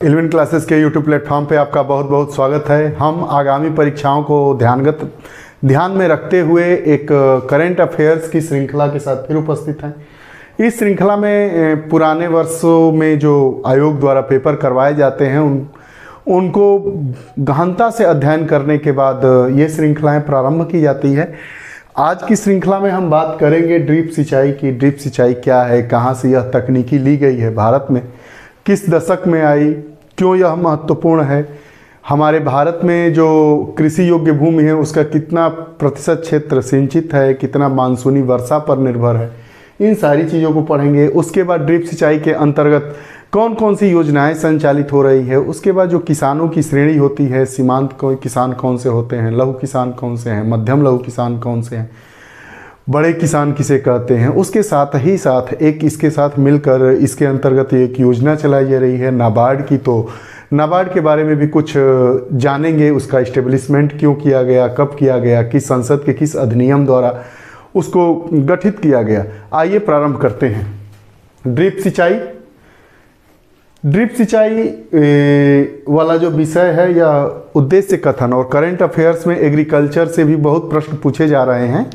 11 classes के YouTube platform पे आपका बहुत बहुत स्वागत है। हम आगामी परीक्षाओं को ध्यान में रखते हुए एक करंट अफेयर्स की श्रृंखला के साथ फिर उपस्थित हैं। इस श्रृंखला में पुराने वर्षों में जो आयोग द्वारा पेपर करवाए जाते हैं उनको गहनता से अध्ययन करने के बाद ये श्रृंखलाएं प्रारंभ की जाती है। आज की श्रृंखला में हम बात करेंगे ड्रिप सिंचाई की। ड्रिप सिंचाई क्या है, कहाँ से यह तकनीकी ली गई है, भारत में किस दशक में आई, क्यों यह महत्वपूर्ण है, हमारे भारत में जो कृषि योग्य भूमि है उसका कितना प्रतिशत क्षेत्र सिंचित है, कितना मानसूनी वर्षा पर निर्भर है, इन सारी चीज़ों को पढ़ेंगे। उसके बाद ड्रिप सिंचाई के अंतर्गत कौन कौन सी योजनाएं संचालित हो रही है। उसके बाद जो किसानों की श्रेणी होती है, सीमांत किसान कौन से होते हैं, लघु किसान कौन से हैं, मध्यम लघु किसान कौन से हैं, बड़े किसान किसे कहते हैं। उसके साथ ही साथ एक इसके साथ मिलकर इसके अंतर्गत एक योजना चलाई जा रही है नाबार्ड की। तो नाबार्ड के बारे में भी कुछ जानेंगे, उसका इस्टेब्लिशमेंट क्यों किया गया, कब किया गया, किस संसद के किस अधिनियम द्वारा उसको गठित किया गया। आइए प्रारंभ करते हैं। ड्रिप सिंचाई वाला जो विषय है यह उद्देश्य कथन और करंट अफेयर्स में एग्रीकल्चर से भी बहुत प्रश्न पूछे जा रहे हैं,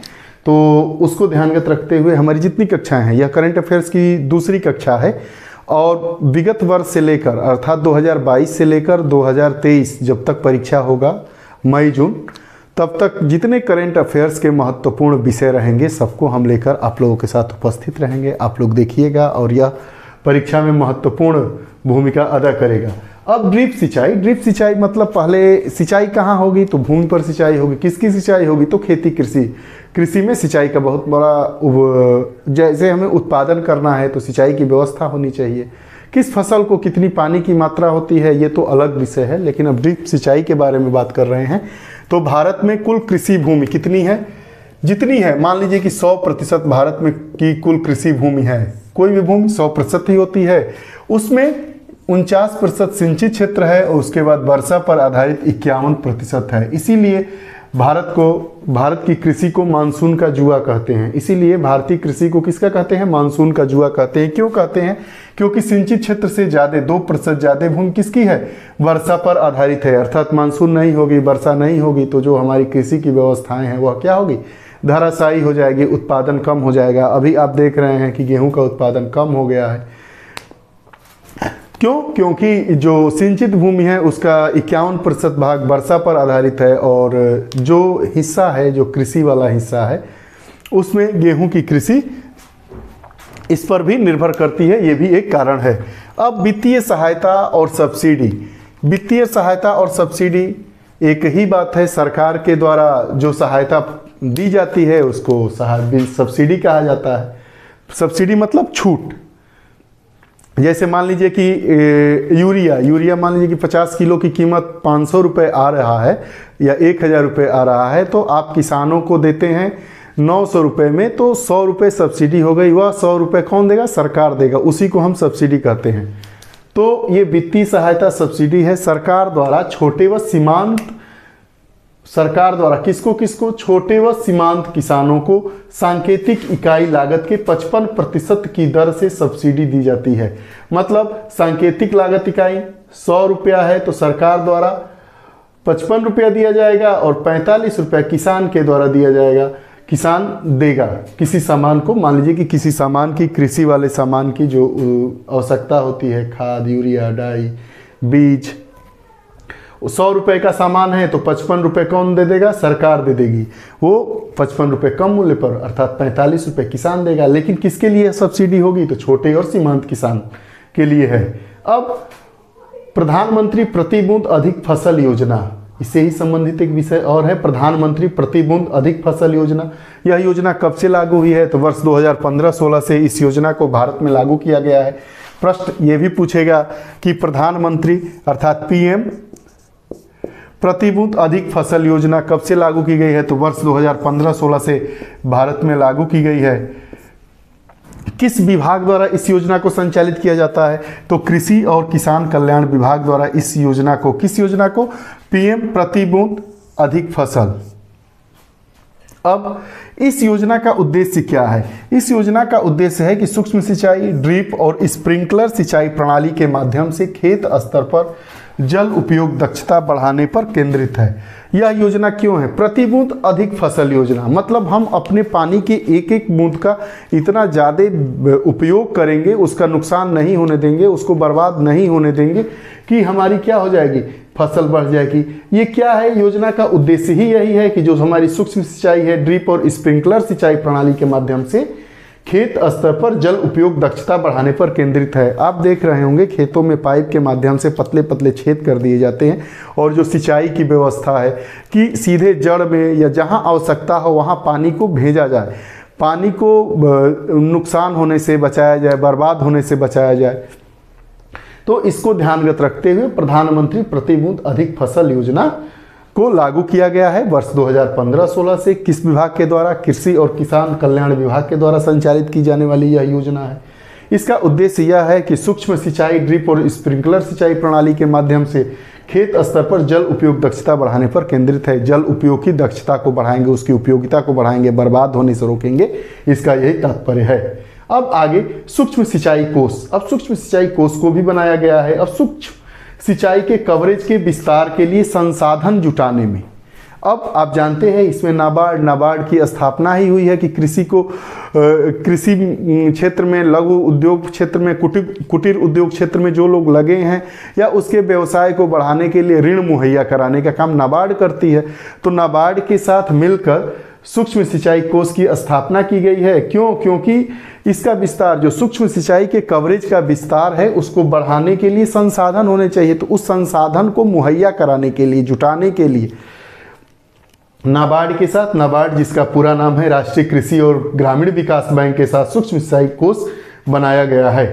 तो उसको ध्यानगत रखते हुए हमारी जितनी कक्षाएं हैं, यह करंट अफेयर्स की दूसरी कक्षा है और विगत वर्ष से लेकर अर्थात 2022 से लेकर 2023 जब तक परीक्षा होगा मई जून, तब तक जितने करंट अफेयर्स के महत्वपूर्ण विषय रहेंगे सबको हम लेकर आप लोगों के साथ उपस्थित रहेंगे। आप लोग देखिएगा और यह परीक्षा में महत्वपूर्ण भूमिका अदा करेगा। अब ड्रिप सिंचाई मतलब पहले सिंचाई कहाँ होगी, तो भूमि पर सिंचाई होगी। किसकी सिंचाई होगी, तो कृषि में सिंचाई का बहुत बड़ा, जैसे हमें उत्पादन करना है तो सिंचाई की व्यवस्था होनी चाहिए। किस फसल को कितनी पानी की मात्रा होती है ये तो अलग विषय है, लेकिन अब ड्रिप सिंचाई के बारे में बात कर रहे हैं। तो भारत में कुल कृषि भूमि कितनी है, जितनी है मान लीजिए कि 100% भारत में की कुल कृषि भूमि है। कोई भी भूमि 100% ही होती है, उसमें 49% सिंचित क्षेत्र है और उसके बाद वर्षा पर आधारित 51% है। इसीलिए भारत की कृषि को मानसून का जुआ कहते हैं। इसीलिए भारतीय कृषि को किसका कहते हैं, मानसून का जुआ कहते हैं। क्यों कहते हैं, क्योंकि सिंचित क्षेत्र से ज़्यादा 2% ज़्यादा भूमि किसकी है, वर्षा पर आधारित है। अर्थात मानसून नहीं होगी, वर्षा नहीं होगी तो जो हमारी कृषि की व्यवस्थाएं हैं वह क्या होगी, धराशायी हो जाएगी, उत्पादन कम हो जाएगा। अभी आप देख रहे हैं कि गेहूं का उत्पादन कम हो गया है। क्यों, क्योंकि जो सिंचित भूमि है उसका 51% भाग वर्षा पर आधारित है और जो हिस्सा है, जो कृषि वाला हिस्सा है, उसमें गेहूं की कृषि इस पर भी निर्भर करती है। ये भी एक कारण है। अब वित्तीय सहायता और सब्सिडी एक ही बात है। सरकार के द्वारा जो सहायता दी जाती है उसको सब्सिडी कहा जाता है। सब्सिडी मतलब छूट। जैसे मान लीजिए कि यूरिया मान लीजिए कि 50 किलो की कीमत 500 रुपये आ रहा है या 1000 रुपये आ रहा है, तो आप किसानों को देते हैं 900 रुपये में, तो 100 रुपये सब्सिडी हो गई। वह 100 रुपये कौन देगा, सरकार देगा। उसी को हम सब्सिडी कहते हैं। तो ये वित्तीय सहायता सब्सिडी है सरकार द्वारा किसको, छोटे व सीमांत किसानों को सांकेतिक इकाई लागत के 55% की दर से सब्सिडी दी जाती है। मतलब सांकेतिक लागत इकाई 100 रुपया है तो सरकार द्वारा 55 रुपया दिया जाएगा और 45 रुपया किसान के द्वारा दिया जाएगा। किसान देगा किसी सामान को, मान लीजिए कि किसी सामान की, कृषि वाले सामान की जो आवश्यकता होती है, खाद, यूरिया, डाई, बीज, 100 रुपये का सामान है तो 55 रुपये कौन दे देगा, सरकार दे देगी। वो 55 रुपये कम मूल्य पर अर्थात 45 रुपये किसान देगा। लेकिन किसके लिए सब्सिडी होगी, तो छोटे और सीमांत किसान के लिए है। अब प्रधानमंत्री प्रतिबूंद अधिक फसल योजना, इससे ही संबंधित एक विषय और है, प्रधानमंत्री प्रतिबूंद अधिक फसल योजना। यह योजना कब से लागू हुई है, तो वर्ष 2015-16 से इस योजना को भारत में लागू किया गया है। प्रश्न ये भी पूछेगा कि प्रधानमंत्री अर्थात PM प्रतिबूंद अधिक फसल योजना कब से लागू की गई है, तो वर्ष 2015-16 से भारत में लागू की गई है। किस विभाग द्वारा इस योजना को संचालित किया जाता है, तो कृषि और किसान कल्याण विभाग द्वारा इस योजना को, किस योजना को, PM प्रतिबूंद अधिक फसल अब इस योजना का उद्देश्य क्या है? इस योजना का उद्देश्य है कि सूक्ष्म सिंचाई, ड्रिप और स्प्रिंकलर सिंचाई प्रणाली के माध्यम से खेत स्तर पर जल उपयोग दक्षता बढ़ाने पर केंद्रित है। यह योजना क्यों है? प्रति बूंद अधिक फसल योजना, मतलब हम अपने पानी के एक एक बूंद का इतना ज़्यादा उपयोग करेंगे, उसका नुकसान नहीं होने देंगे, उसको बर्बाद नहीं होने देंगे कि हमारी क्या हो जाएगी, फसल बढ़ जाएगी। ये क्या है? योजना का उद्देश्य ही यही है कि जो हमारी सूक्ष्म सिंचाई है, ड्रिप और स्प्रिंकलर सिंचाई प्रणाली के माध्यम से खेत स्तर पर जल उपयोग दक्षता बढ़ाने पर केंद्रित है। आप देख रहे होंगे खेतों में पाइप के माध्यम से पतले पतले छेद कर दिए जाते हैं और जो सिंचाई की व्यवस्था है कि सीधे जड़ में या जहां आवश्यकता हो वहां पानी को भेजा जाए, पानी को नुकसान होने से बचाया जाए, बर्बाद होने से बचाया जाए। तो इसको ध्यानगत रखते हुए प्रधानमंत्री प्रति बूंद अधिक फसल योजना को लागू किया गया है। वर्ष 2015-16 से किस विभाग के द्वारा? कृषि और किसान कल्याण विभाग के द्वारा संचालित की जाने वाली यह योजना है। इसका उद्देश्य यह है कि सूक्ष्म सिंचाई, ड्रिप और स्प्रिंकलर सिंचाई प्रणाली के माध्यम से खेत स्तर पर जल उपयोग दक्षता बढ़ाने पर केंद्रित है। जल उपयोग की दक्षता को बढ़ाएंगे, उसकी उपयोगिता को बढ़ाएंगे, बर्बाद होने से रोकेंगे, इसका यही तात्पर्य है। अब आगे सूक्ष्म सिंचाई कोष। अब सूक्ष्म सिंचाई कोष को भी बनाया गया है। अब सूक्ष्म सिंचाई के कवरेज के विस्तार के लिए संसाधन जुटाने में, अब आप जानते हैं इसमें नाबार्ड की स्थापना ही हुई है कि कृषि क्षेत्र में, लघु उद्योग क्षेत्र में, कुटीर उद्योग क्षेत्र में जो लोग लगे हैं या उसके व्यवसाय को बढ़ाने के लिए ऋण मुहैया कराने का काम नाबार्ड करती है। तो नाबार्ड के साथ मिलकर सूक्ष्म सिंचाई कोष की स्थापना की गई है। क्यों? क्योंकि इसका विस्तार, जो सूक्ष्म सिंचाई के कवरेज का विस्तार है, उसको बढ़ाने के लिए संसाधन होने चाहिए। तो उस संसाधन को मुहैया कराने के लिए, जुटाने के लिए नाबार्ड के साथ, नाबार्ड जिसका पूरा नाम है राष्ट्रीय कृषि और ग्रामीण विकास बैंक के साथ सूक्ष्म सिंचाई कोष बनाया गया है।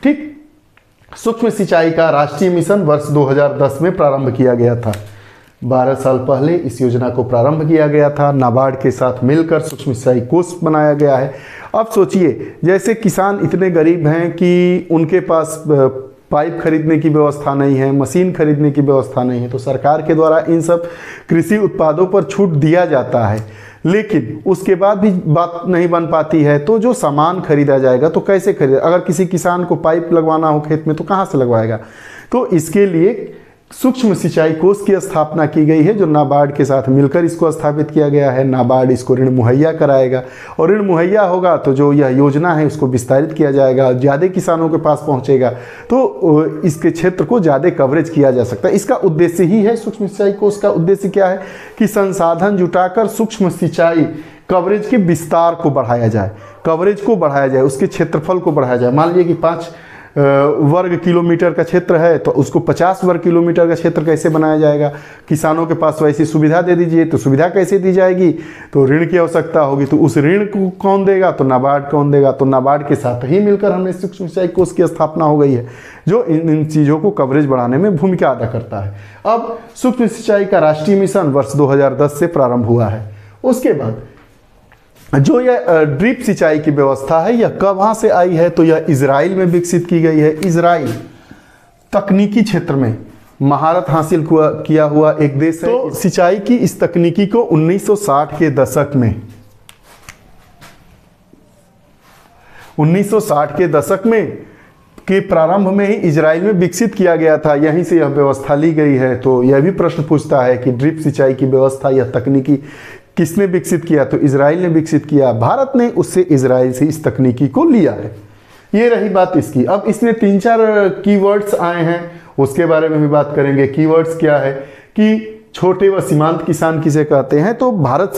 ठीक, सूक्ष्म सिंचाई का राष्ट्रीय मिशन वर्ष 2010 में प्रारंभ किया गया था। 12 साल पहले इस योजना को प्रारंभ किया गया था। नाबार्ड के साथ मिलकर सूक्ष्म सिंचाई कोष बनाया गया है। अब सोचिए, जैसे किसान इतने गरीब हैं कि उनके पास पाइप खरीदने की व्यवस्था नहीं है, मशीन खरीदने की व्यवस्था नहीं है, तो सरकार के द्वारा इन सब कृषि उत्पादों पर छूट दिया जाता है, लेकिन उसके बाद भी बात नहीं बन पाती है। तो जो सामान खरीदा जाएगा तो कैसे खरीदा? अगर किसी किसान को पाइप लगवाना हो खेत में तो कहाँ से लगवाएगा? तो इसके लिए सूक्ष्म सिंचाई कोष की स्थापना की गई है, जो नाबार्ड के साथ मिलकर इसको स्थापित किया गया है। नाबार्ड इसको ऋण मुहैया कराएगा और ऋण मुहैया होगा तो जो यह योजना है उसको विस्तारित किया जाएगा, ज़्यादा किसानों के पास पहुंचेगा, तो इसके क्षेत्र को ज़्यादा कवरेज किया जा सकता है। इसका उद्देश्य ही है, सूक्ष्म सिंचाई कोष का उद्देश्य क्या है कि संसाधन जुटाकर सूक्ष्म सिंचाई कवरेज के विस्तार को बढ़ाया जाए, कवरेज को बढ़ाया जाए, उसके क्षेत्रफल को बढ़ाया जाए। मान लीजिए कि 5 वर्ग किलोमीटर का क्षेत्र है तो उसको 50 वर्ग किलोमीटर का क्षेत्र कैसे बनाया जाएगा? किसानों के पास वैसी सुविधा दे दीजिए। तो सुविधा कैसे दी जाएगी? तो ऋण की आवश्यकता होगी, तो उस ऋण को कौन देगा? तो नाबार्ड कौन देगा? तो नाबार्ड के साथ ही मिलकर हमने सूक्ष्म सिंचाई कोष की स्थापना हो गई है, जो इन चीज़ों को कवरेज बढ़ाने में भूमिका अदा करता है। अब सूक्ष्म सिंचाई का राष्ट्रीय मिशन वर्ष 2010 से प्रारंभ हुआ है। उसके बाद जो यह ड्रिप सिंचाई की व्यवस्था है, यह कहाँ से आई है? तो यह इजराइल में विकसित की गई है। इजराइल तकनीकी क्षेत्र में महारत हासिल किया हुआ एक देश है। तो सिंचाई की इस तकनीकी को 1960 के दशक में 1960 के दशक में के प्रारंभ में ही इजराइल में विकसित किया गया था। यहीं से यह व्यवस्था ली गई है। तो यह भी प्रश्न पूछता है कि ड्रिप सिंचाई की व्यवस्था, यह तकनीकी किसने विकसित किया? तो इजराइल ने विकसित किया। भारत ने उससे, इजराइल से इस तकनीकी को लिया है। ये रही बात इसकी। अब इसमें 3-4 कीवर्ड्स आए हैं, उसके बारे में भी बात करेंगे। कीवर्ड्स क्या है कि छोटे व सीमांत किसान किसे कहते हैं? तो भारत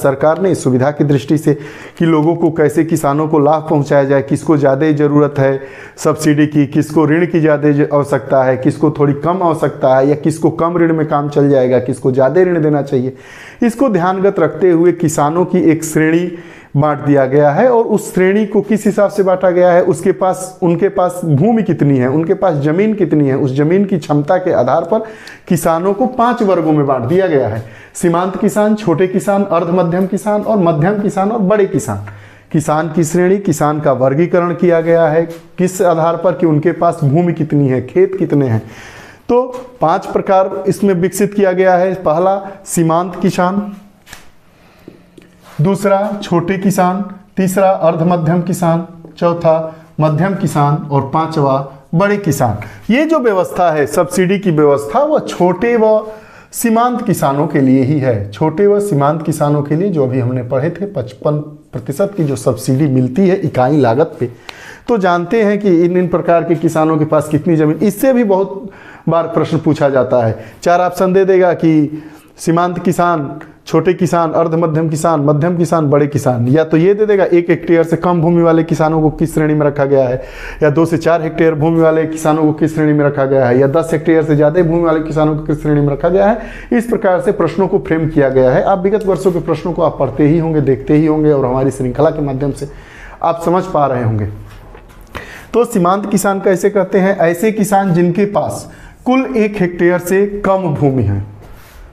सरकार ने इस सुविधा की दृष्टि से कि लोगों को कैसे, किसानों को लाभ पहुंचाया जाए, किसको ज़्यादा ज़रूरत है सब्सिडी की, किसको ऋण की ज़्यादा आवश्यकता है, किसको थोड़ी कम आवश्यकता है, या किसको कम ऋण में काम चल जाएगा, किसको ज़्यादा ऋण देना चाहिए, इसको ध्यानगत रखते हुए किसानों की एक श्रेणी बांट दिया गया है। और उस श्रेणी को किस हिसाब से बांटा गया है? उनके पास भूमि कितनी है, उनके पास जमीन कितनी है, उस जमीन की क्षमता के आधार पर किसानों को 5 वर्गों में बांट दिया गया है। सीमांत किसान, छोटे किसान, अर्ध मध्यम किसान और मध्यम किसान और बड़े किसान। किसान की श्रेणी, किसान का वर्गीकरण किया गया है किस आधार पर कि उनके पास भूमि कितनी है, खेत कितने हैं। तो 5 प्रकार इसमें विकसित किया गया है। पहला सीमांत किसान, दूसरा छोटे किसान, तीसरा अर्ध मध्यम किसान, चौथा मध्यम किसान और पांचवा बड़े किसान। ये जो व्यवस्था है सब्सिडी की व्यवस्था, वह छोटे व सीमांत किसानों के लिए ही है। छोटे व सीमांत किसानों के लिए जो अभी हमने पढ़े थे 55% की जो सब्सिडी मिलती है इकाई लागत पे, तो जानते हैं कि इन प्रकार के किसानों के पास कितनी जमीन, इससे भी बहुत बार प्रश्न पूछा जाता है। 4 ऑप्शन दे देगा कि सीमांत किसान, छोटे किसान, अर्ध मध्यम किसान, मध्यम किसान, बड़े किसान, या तो ये दे देगा 1 हेक्टेयर से कम भूमि वाले किसानों को किस श्रेणी में रखा गया है, या 2 से 4 हेक्टेयर भूमि वाले किसानों को किस श्रेणी में रखा गया है, या 10 हेक्टेयर से ज़्यादा भूमि वाले किसानों को किस श्रेणी में रखा गया है। इस प्रकार से प्रश्नों को फ्रेम किया गया है। आप विगत वर्षों के प्रश्नों को आप पढ़ते ही होंगे, देखते ही होंगे, और हमारी श्रृंखला के माध्यम से आप समझ पा रहे होंगे। तो सीमांत किसान कैसे कहते हैं? ऐसे किसान जिनके पास कुल 1 हेक्टेयर से कम भूमि है,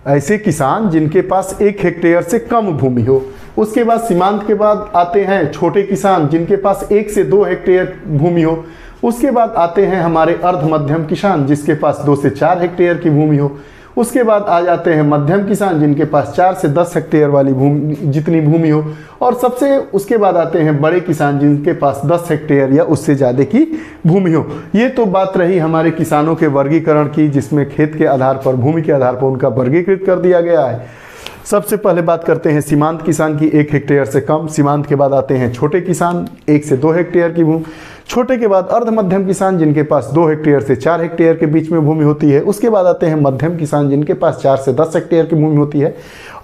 ऐसे किसान जिनके पास 1 हेक्टेयर से कम भूमि हो। उसके बाद सीमांत के बाद आते हैं छोटे किसान जिनके पास 1 से 2 हेक्टेयर भूमि हो। उसके बाद आते हैं हमारे अर्ध मध्यम किसान जिसके पास 2 से 4 हेक्टेयर की भूमि हो। उसके बाद आ जाते हैं मध्यम किसान जिनके पास 4 से 10 हेक्टेयर वाली भूमि जितनी भूमि हो। और सबसे उसके बाद आते हैं बड़े किसान जिनके पास 10 हेक्टेयर या उससे ज़्यादा की भूमि हो। ये तो बात रही हमारे किसानों के वर्गीकरण की, जिसमें खेत के आधार पर, भूमि के आधार पर उनका वर्गीकृत कर दिया गया है। सबसे पहले बात करते हैं सीमांत किसान की 1 हेक्टेयर से कम। सीमांत के बाद आते हैं छोटे किसान 1 से 2 हेक्टेयर की भूमि। छोटे के बाद अर्ध मध्यम किसान जिनके पास 2 हेक्टेयर से 4 हेक्टेयर के बीच में भूमि होती है। उसके बाद आते हैं मध्यम किसान जिनके पास 4 से 10 हेक्टेयर की भूमि होती है।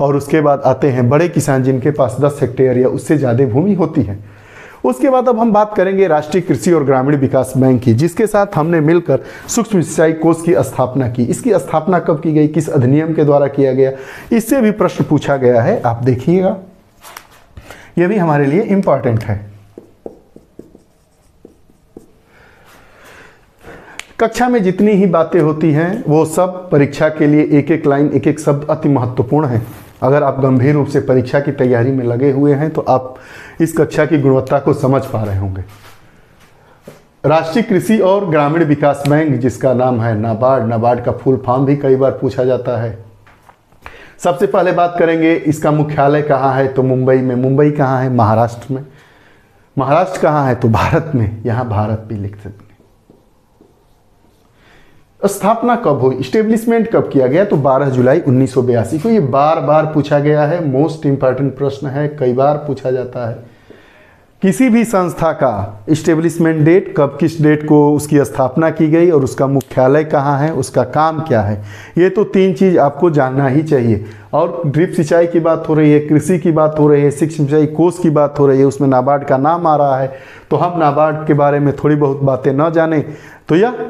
और उसके बाद आते हैं बड़े किसान जिनके पास 10 हेक्टेयर या उससे ज़्यादा भूमि होती है। उसके बाद अब हम बात करेंगे राष्ट्रीय कृषि और ग्रामीण विकास बैंक की, जिसके साथ हमने मिलकर सूक्ष्म सिंचाई कोष की स्थापना की। इसकी स्थापना कब की गई, किस अधिनियम के द्वारा किया गया, इससे भी प्रश्न पूछा गया है। आप देखिएगा, यह भी हमारे लिए इंपॉर्टेंट है। कक्षा में जितनी ही बातें होती हैं वो सब परीक्षा के लिए एक एक लाइन, एक एक शब्द अति महत्वपूर्ण है। अगर आप गंभीर रूप से परीक्षा की तैयारी में लगे हुए हैं तो आप इस कक्षा की गुणवत्ता को समझ पा रहे होंगे। राष्ट्रीय कृषि और ग्रामीण विकास बैंक, जिसका नाम है नाबार्ड, नाबार्ड का फुल फॉर्म भी कई बार पूछा जाता है। सबसे पहले बात करेंगे इसका मुख्यालय कहाँ है, तो मुंबई में। मुंबई कहाँ है? महाराष्ट्र में। महाराष्ट्र कहाँ है? तो भारत में, यहाँ भारत भी लिख सकते हैं। स्थापना कब हुई, इस्टेब्लिशमेंट कब किया गया, तो 12 जुलाई 1982 को। ये बार बार पूछा गया है, मोस्ट इंपॉर्टेंट प्रश्न है, कई बार पूछा जाता है। किसी भी संस्था का इस्टेब्लिशमेंट डेट कब, किस डेट को उसकी स्थापना की गई और उसका मुख्यालय कहाँ है, उसका काम क्या है, ये तो 3 चीज़ आपको जानना ही चाहिए। और ड्रिप सिंचाई की बात हो रही है, कृषि की बात हो रही है, सूक्ष्म सिंचाई कोष की बात हो रही है, उसमें नाबार्ड का नाम आ रहा है। तो हम नाबार्ड के बारे में थोड़ी बहुत बातें न जाने तो यह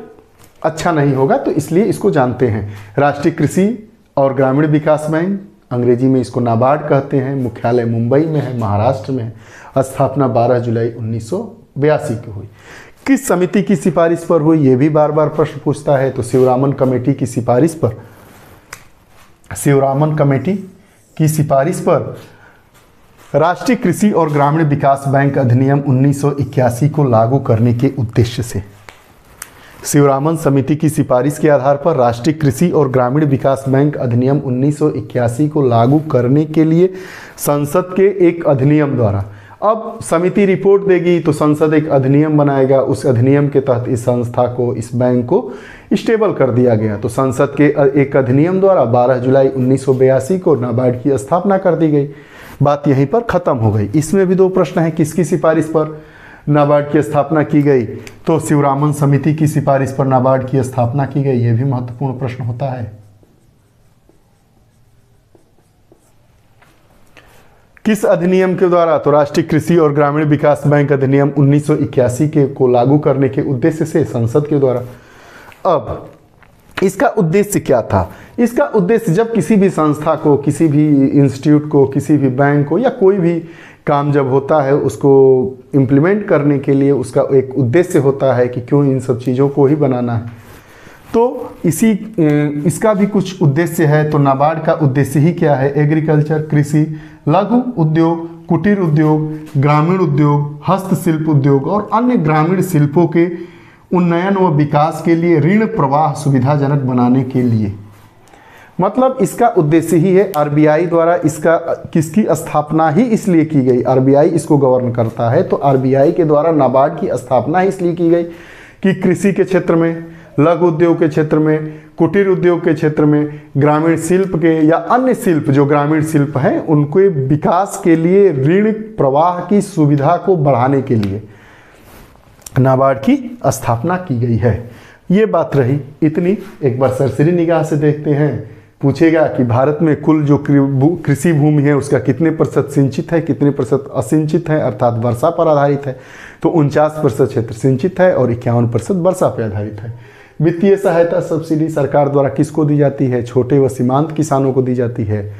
अच्छा नहीं होगा, तो इसलिए इसको जानते हैं। राष्ट्रीय कृषि और ग्रामीण विकास बैंक, अंग्रेजी में इसको नाबार्ड कहते हैं। मुख्यालय मुंबई में है, महाराष्ट्र में है। स्थापना 12 जुलाई 1982 की हुई। किस समिति की सिफारिश पर हुई, ये भी बार बार प्रश्न पूछता है, तो शिवरामन कमेटी की सिफारिश पर, शिवरामन कमेटी की सिफारिश पर राष्ट्रीय कृषि और ग्रामीण विकास बैंक अधिनियम 1981 को लागू करने के उद्देश्य से, शिवरामन समिति की सिफारिश के आधार पर राष्ट्रीय कृषि और ग्रामीण विकास बैंक अधिनियम 1981 को लागू करने के लिए संसद के एक अधिनियम द्वारा, अब समिति रिपोर्ट देगी तो संसद एक अधिनियम बनाएगा, उस अधिनियम के तहत इस संस्था को, इस बैंक को स्टेबल कर दिया गया। तो संसद के एक अधिनियम द्वारा 12 जुलाई 1982 को नाबार्ड की स्थापना कर दी गई। बात यहीं पर खत्म हो गई। इसमें भी 2 प्रश्न हैं, किसकी सिफारिश पर नाबार्ड की स्थापना की गई, तो शिवरामन समिति की सिफारिश पर नाबार्ड की स्थापना की गई। यह भी महत्वपूर्ण प्रश्न होता है। किस अधिनियम के द्वारा, तो राष्ट्रीय कृषि और ग्रामीण विकास बैंक अधिनियम 1981 के को लागू करने के उद्देश्य से संसद के द्वारा। अब इसका उद्देश्य क्या था? इसका उद्देश्य, जब किसी भी संस्था को, किसी भी इंस्टीट्यूट को, किसी भी बैंक को या कोई भी काम जब होता है उसको इम्प्लीमेंट करने के लिए उसका एक उद्देश्य होता है कि क्यों इन सब चीज़ों को ही बनाना है। तो इसका भी कुछ उद्देश्य है। तो नाबार्ड का उद्देश्य ही क्या है? एग्रीकल्चर, कृषि, लघु उद्योग, कुटीर उद्योग, ग्रामीण उद्योग, हस्तशिल्प उद्योग और अन्य ग्रामीण शिल्पों के उन्नयन व विकास के लिए ऋण प्रवाह सुविधाजनक बनाने के लिए। मतलब इसका उद्देश्य ही है, आरबीआई द्वारा इसका किसकी स्थापना ही इसलिए की गई, आरबीआई इसको गवर्न करता है, तो आरबीआई के द्वारा नाबार्ड की स्थापना ही इसलिए की गई कि कृषि के क्षेत्र में, लघु उद्योग के क्षेत्र में, कुटीर उद्योग के क्षेत्र में, ग्रामीण शिल्प के या अन्य शिल्प जो ग्रामीण शिल्प हैं उनके विकास के लिए ऋण प्रवाह की सुविधा को बढ़ाने के लिए नाबार्ड की स्थापना की गई है। ये बात रही इतनी। एक बार सरसरी निगाह से देखते हैं। पूछेगा कि भारत में कुल जो कृषि भूमि है उसका कितने प्रतिशत सिंचित है, कितने प्रतिशत असिंचित है, अर्थात वर्षा पर आधारित है। तो 49% क्षेत्र सिंचित है और 51% वर्षा पर आधारित है। वित्तीय सहायता सब्सिडी सरकार द्वारा किसको दी जाती है? छोटे व सीमांत किसानों को दी जाती है।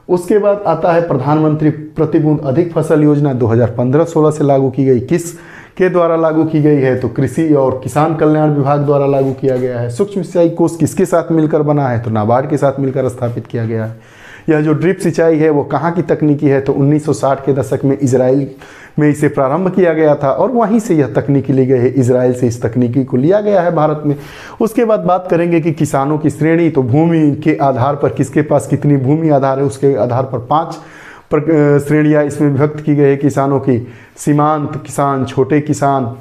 उसके बाद आता है प्रधानमंत्री प्रतिबूंद अधिक फसल योजना 2015-16 से लागू की गई। किस के द्वारा लागू की गई है? तो कृषि और किसान कल्याण विभाग द्वारा लागू किया गया है। सूक्ष्म सिंचाई कोष किसके साथ मिलकर बना है? तो नाबार्ड के साथ मिलकर स्थापित किया गया है। यह जो ड्रिप सिंचाई है वो कहाँ की तकनीकी है? तो 1960 के दशक में इजराइल में इसे प्रारंभ किया गया था और वहीं से यह तकनीकी ली गई है। इजराइल से इस तकनीकी को लिया गया है भारत में। उसके बाद बात करेंगे कि किसानों की श्रेणी, तो भूमि के आधार पर किसके पास कितनी भूमि आधार है उसके आधार पर 5 श्रेणियाँ इसमें विभक्त की गई है किसानों की। सीमांत किसान, छोटे किसान,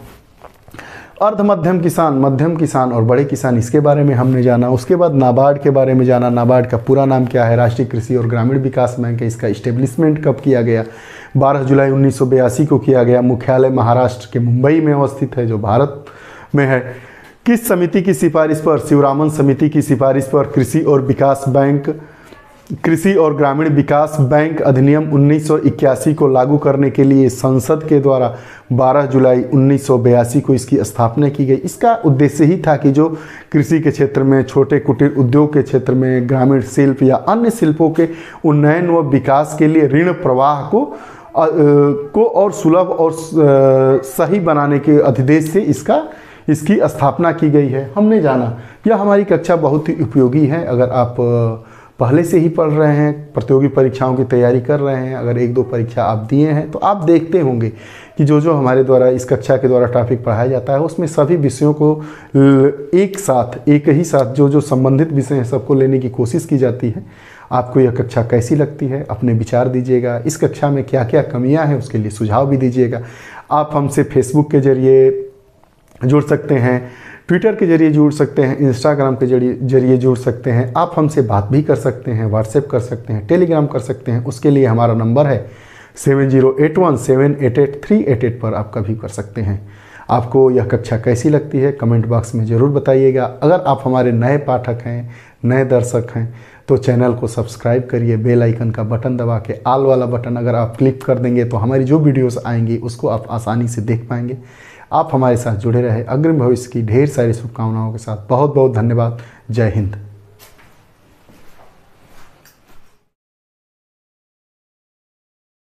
अर्ध मध्यम किसान, मध्यम किसान और बड़े किसान, इसके बारे में हमने जाना। उसके बाद नाबार्ड के बारे में जाना। नाबार्ड का पूरा नाम क्या है? राष्ट्रीय कृषि और ग्रामीण विकास बैंक है। इसका इस्टेब्लिशमेंट कब किया गया? 12 जुलाई 1982 को किया गया। मुख्यालय महाराष्ट्र के मुंबई में अवस्थित है जो भारत में है। किस समिति की सिफारिश पर? शिवरामन समिति की सिफारिश पर कृषि और ग्रामीण विकास बैंक अधिनियम 1981 को लागू करने के लिए संसद के द्वारा 12 जुलाई 1982 को इसकी स्थापना की गई। इसका उद्देश्य ही था कि जो कृषि के क्षेत्र में, छोटे कुटीर उद्योग के क्षेत्र में, ग्रामीण शिल्प या अन्य शिल्पों के उन्नयन व विकास के लिए ऋण प्रवाह को और सुलभ और सही बनाने के उद्देश्य से इसकी स्थापना की गई है। हमने जाना यह हमारी कक्षा बहुत ही उपयोगी है। अगर आप पहले से ही पढ़ रहे हैं, प्रतियोगी परीक्षाओं की तैयारी कर रहे हैं, अगर 1-2 परीक्षा आप दिए हैं तो आप देखते होंगे कि जो हमारे द्वारा इस कक्षा के द्वारा टॉपिक पढ़ाया जाता है उसमें सभी विषयों को एक ही साथ जो संबंधित विषय हैं सबको लेने की कोशिश की जाती है। आपको यह कक्षा कैसी लगती है? अपने विचार दीजिएगा। इस कक्षा में क्या क्या कमियाँ हैं उसके लिए सुझाव भी दीजिएगा। आप हमसे फेसबुक के जरिए जुड़ सकते हैं, ट्विटर के जरिए जुड़ सकते हैं, इंस्टाग्राम के जरिए जुड़ सकते हैं। आप हमसे बात भी कर सकते हैं, व्हाट्सएप कर सकते हैं, टेलीग्राम कर सकते हैं। उसके लिए हमारा नंबर है 7081788388 पर आप कभी कर सकते हैं। आपको यह कक्षा कैसी लगती है कमेंट बॉक्स में ज़रूर बताइएगा। अगर आप हमारे नए पाठक हैं, नए दर्शक हैं तो चैनल को सब्सक्राइब करिए। बेल आइकन का बटन दबा के ऑल वाला बटन अगर आप क्लिक कर देंगे तो हमारी जो वीडियोस आएंगी उसको आप आसानी से देख पाएंगे। आप हमारे साथ जुड़े रहे। अग्रिम भविष्य की ढेर सारी शुभकामनाओं के साथ बहुत बहुत धन्यवाद। जय हिंद।